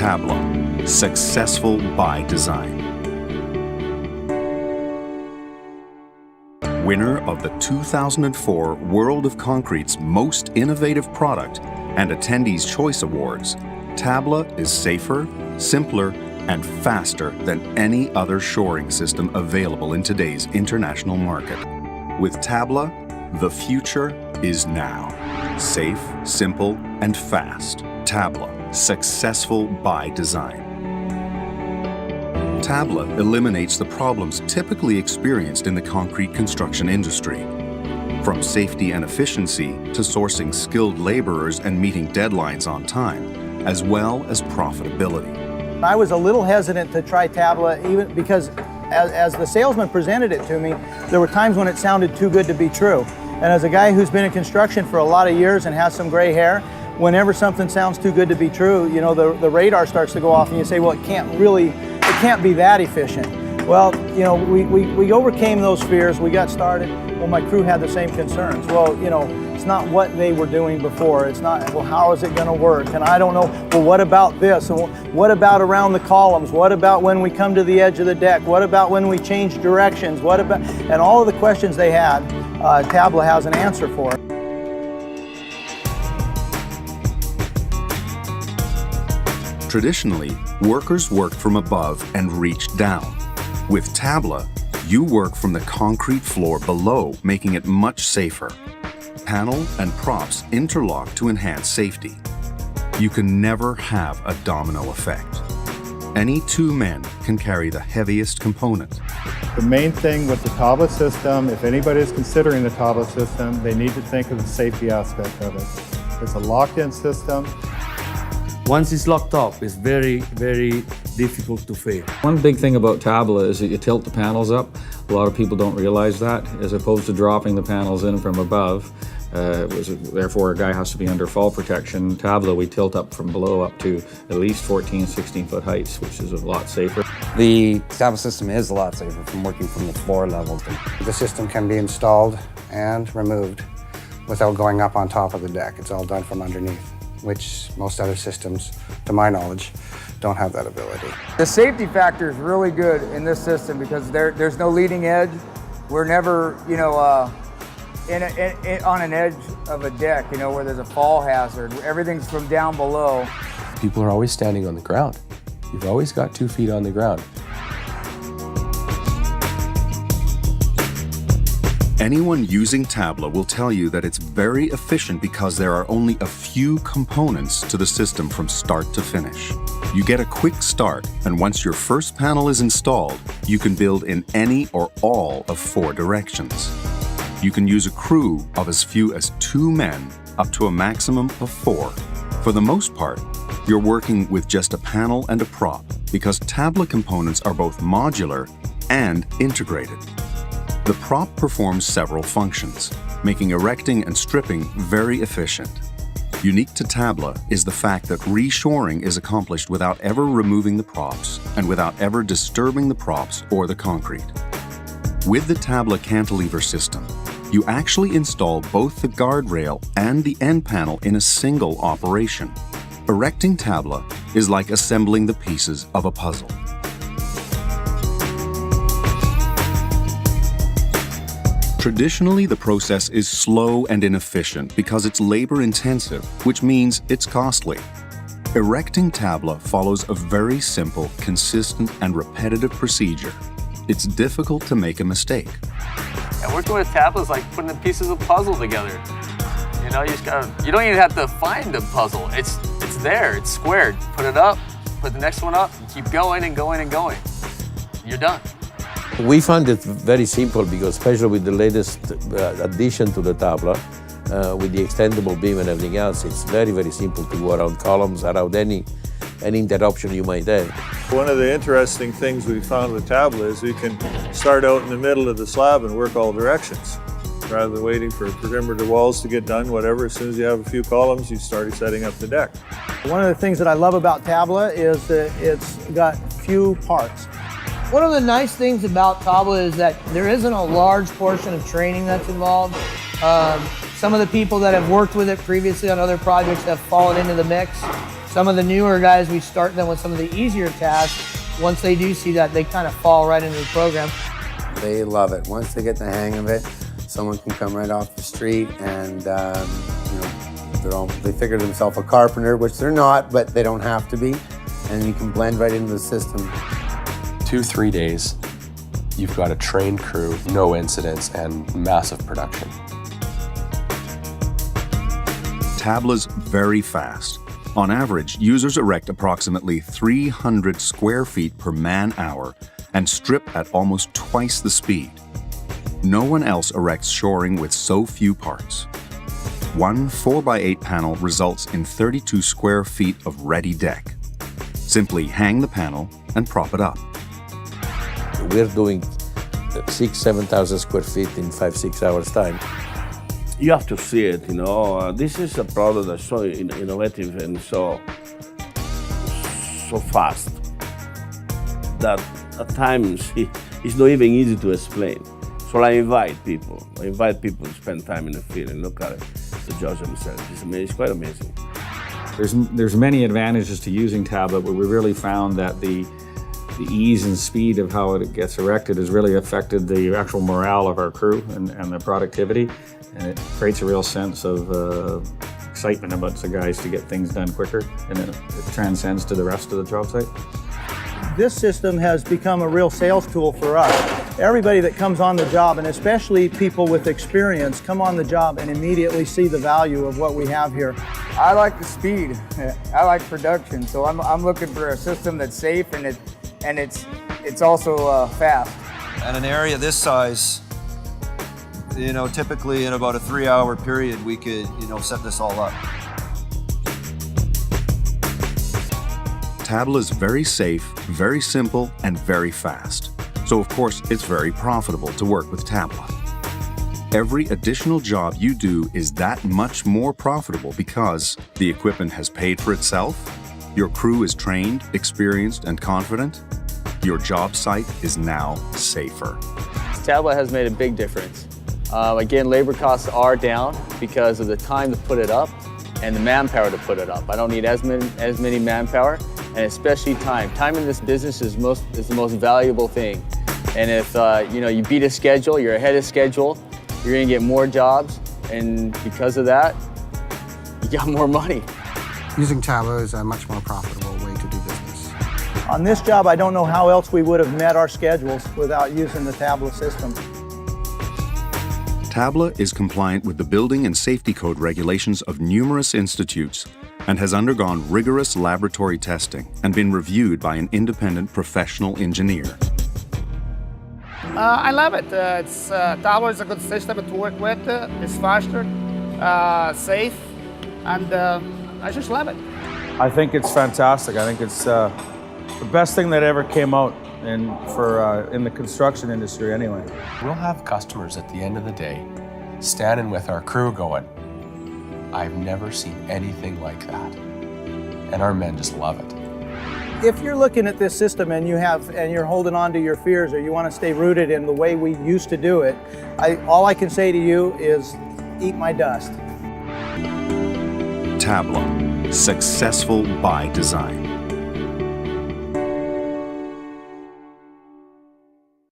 Tabla, successful by design. Winner of the 2004 World of Concrete's Most Innovative Product and Attendees' Choice Awards, Tabla is safer, simpler, and faster than any other shoring system available in today's international market. With Tabla, the future is now. Safe, simple, and fast. Tabla, successful by design. Tabla eliminates the problems typically experienced in the concrete construction industry. From safety and efficiency to sourcing skilled laborers and meeting deadlines on time, as well as profitability. I was a little hesitant to try Tabla even because as the salesman presented it to me, there were times when it sounded too good to be true. And as a guy who's been in construction for a lot of years and has some gray hair, whenever something sounds too good to be true, you know, the radar starts to go off and you say, well, it can't be that efficient. Well, you know, we overcame those fears, we got started. Well, my crew had the same concerns. Well, you know, it's not what they were doing before. It's not, well, how is it gonna work? And I don't know, well, what about this? And what about around the columns? What about when we come to the edge of the deck? What about when we change directions? What about, and all of the questions they had, Tabla has an answer for. Traditionally, workers worked from above and reached down. With Tabla, you work from the concrete floor below, making it much safer. Panel and props interlock to enhance safety. You can never have a domino effect. Any two men can carry the heaviest component. The main thing with the Tabla system, if anybody is considering the Tabla system, they need to think of the safety aspect of it. It's a locked-in system. Once it's locked up, it's very, very difficult to fail. One big thing about Tabla is that you tilt the panels up. A lot of people don't realize that, as opposed to dropping the panels in from above. Therefore, a guy has to be under fall protection. Tabla, we tilt up from below up to at least 14, 16-foot heights, which is a lot safer. The Tabla system is a lot safer from working from the floor level. The system can be installed and removed without going up on top of the deck. It's all done from underneath, which most other systems, to my knowledge, don't have that ability. The safety factor is really good in this system because there's no leading edge. We're never, you know, on an edge of a deck, you know, where there's a fall hazard. Everything's from down below. People are always standing on the ground. You've always got 2 feet on the ground. Anyone using Tabla will tell you that it's very efficient because there are only a few components to the system from start to finish. You get a quick start, and once your first panel is installed, you can build in any or all of 4 directions. You can use a crew of as few as 2 men up to a maximum of 4. For the most part, you're working with just a panel and a prop because Tabla components are both modular and integrated. The prop performs several functions, making erecting and stripping very efficient. Unique to Tabla is the fact that reshoring is accomplished without ever removing the props and without ever disturbing the props or the concrete. With the Tabla cantilever system, you actually install both the guardrail and the end panel in a single operation. Erecting Tabla is like assembling the pieces of a puzzle. Traditionally, the process is slow and inefficient because it's labor-intensive, which means it's costly. Erecting Tabla follows a very simple, consistent, and repetitive procedure. It's difficult to make a mistake. And working with Tabla is like putting the pieces of puzzle together. You know, you don't even have to find the puzzle. It's there, it's squared. Put it up, put the next one up, and keep going and going and going. You're done. We found it very simple because, especially with the latest addition to the Tabla, with the extendable beam and everything else, it's very, very simple to go around columns, around any interruption you might have. One of the interesting things we found with Tabla is we can start out in the middle of the slab and work all directions. Rather than waiting for perimeter walls to get done, whatever, as soon as you have a few columns, you start setting up the deck. One of the things that I love about Tabla is that it's got few parts. One of the nice things about Tabla is that there isn't a large portion of training that's involved. Some of the people that have worked with it previously on other projects have fallen into the mix. Some of the newer guys, we start them with some of the easier tasks. Once they do see that, they kind of fall right into the program. They love it. Once they get the hang of it, someone can come right off the street and they figure themselves a carpenter, which they're not, but they don't have to be. And you can blend right into the system. 2-3 days, you've got a trained crew, no incidents, and massive production. Tabla's very fast. On average, users erect approximately 300 square feet per man-hour and strip at almost twice the speed. No one else erects shoring with so few parts. One 4x8 panel results in 32 square feet of ready deck. Simply hang the panel and prop it up. We're doing 6,000-7,000 square feet in 5-6 hours time. You have to see it, you know. This is a product that's so innovative and so fast that at times it's not even easy to explain. So I invite people to spend time in the field and look at it, to judge themselves. It's quite amazing. There's many advantages to using Tabla, but we really found that the ease and speed of how it gets erected has really affected the actual morale of our crew and the productivity. And it creates a real sense of excitement about the guys to get things done quicker, and it transcends to the rest of the job site. This system has become a real sales tool for us. Everybody that comes on the job, and especially people with experience, come on the job and immediately see the value of what we have here. I like the speed. I like production, so I'm looking for a system that's safe and it's also fast. At an area this size, you know, typically in about a 3-hour period, we could, set this all up. Tabla is very safe, very simple, and very fast. So of course, it's very profitable to work with Tabla. Every additional job you do is that much more profitable because the equipment has paid for itself, your crew is trained, experienced, and confident, your job site is now safer. Tabla has made a big difference. Again, labor costs are down because of the time to put it up and the manpower to put it up. I don't need as many manpower, and especially time. Time in this business is the most valuable thing. And if you beat a schedule, you're ahead of schedule, you're gonna get more jobs, and because of that, you got more money. Using Tabla is a much more profitable way to do business. On this job, I don't know how else we would have met our schedules without using the Tabla system. Tabla is compliant with the Building and Safety Code regulations of numerous institutes and has undergone rigorous laboratory testing and been reviewed by an independent professional engineer. I love it. Tabla is a good system to work with. It's faster, safe, and I just love it. I think it's fantastic. I think it's the best thing that ever came out in the construction industry anyway. We'll have customers at the end of the day standing with our crew going, I've never seen anything like that. And our men just love it. If you're looking at this system and you're holding on to your fears, or you want to stay rooted in the way we used to do it, all I can say to you is eat my dust. Tabla, successful by design.